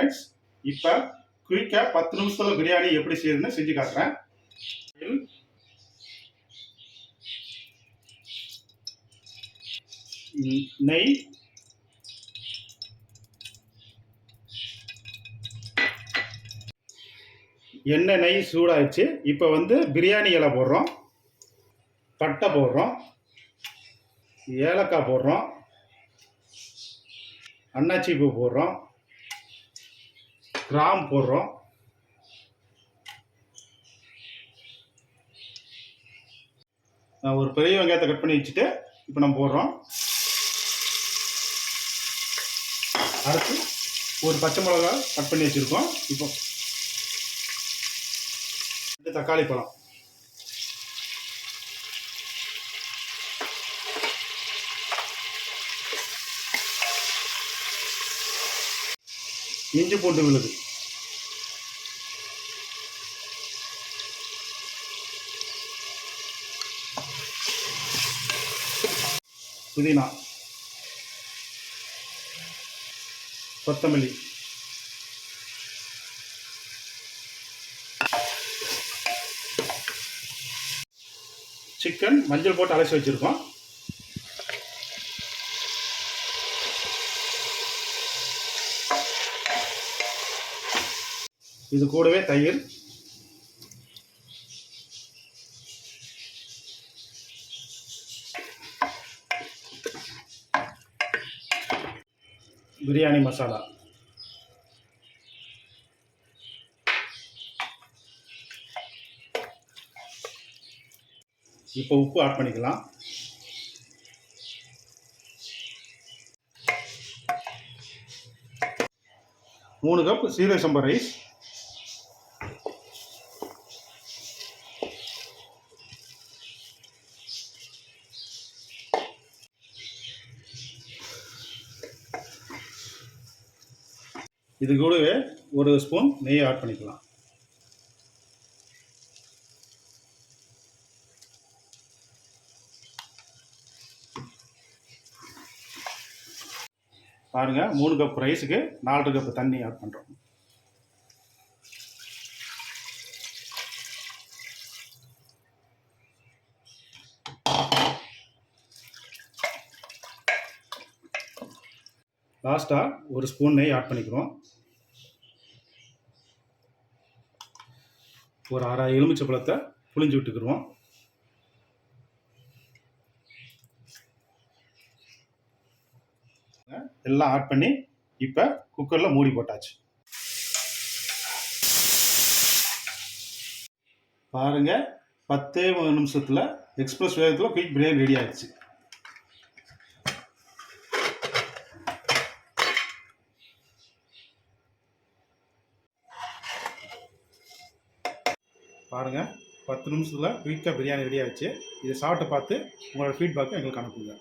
Friends, இப்போ குயிக்காக 10 நிமிஷத்தில் பிரியாணி எப்படி செய்யுதுன்னு செஞ்சு காட்டுறேன். நெய், எண்ணெய், நெய் சூடாகிடுச்சு. இப்போ பிரியாணி இலை போடுறோம், பட்டை போடுறோம், ஏலக்காய் போடுறோம், அன்னாச்சி பூ போடுறோம், கிராம்பு போடுறோம், ஒரு பெரிய வெங்காயத்தை கட் பண்ணி வச்சுட்டு இப்போ நம்ம போடுறோம். அடுத்து ஒரு பச்சை மிளகா கட் பண்ணி வச்சுருக்கோம். இப்போ தக்காளி பழம், இஞ்சி பூண்டு விழுது, புதினா, கொத்தமல்லி, சிக்கன் மஞ்சள் போட்டு அலசி வச்சுருக்கோம். இது கூடவே தயிர், பிரியாணி மசாலா, இப்போ உப்பு ஆட் பண்ணிக்கலாம். மூணு கப் சீரக சம்பா ரைஸ், இது கூடவே ஒரு ஸ்பூன் நெய் ஆட் பண்ணிக்கலாம். பாருங்க, 3 கப் ரைஸுக்கு 4 கப் தண்ணி ஆட் பண்ணுறோம். லாஸ்ட்டாக ஒரு ஸ்பூன் நெய் ஆட் பண்ணிக்கிறோம். ஒரு அரை எலுமிச்சை பழத்தை புளிஞ்சு விட்டுக்குருவோம். எல்லாம் ஆட் பண்ணி இப்போ குக்கரில் மூடி போட்டாச்சு. பாருங்க, 10 நிமிஷத்தில் எக்ஸ்பிரஸ் வேகத்தில் குயிக் பிரியாணி ரெடி ஆயிடுச்சு. பாருங்கள், 10 நிமிஷத்தில் குயிக்காக பிரியாணி ரெடி ஆகிடுச்சு. இதை சாப்பிட்டு பார்த்து உங்களோட ஃபீட்பேக்கை எங்களுக்கு அனுப்புங்க.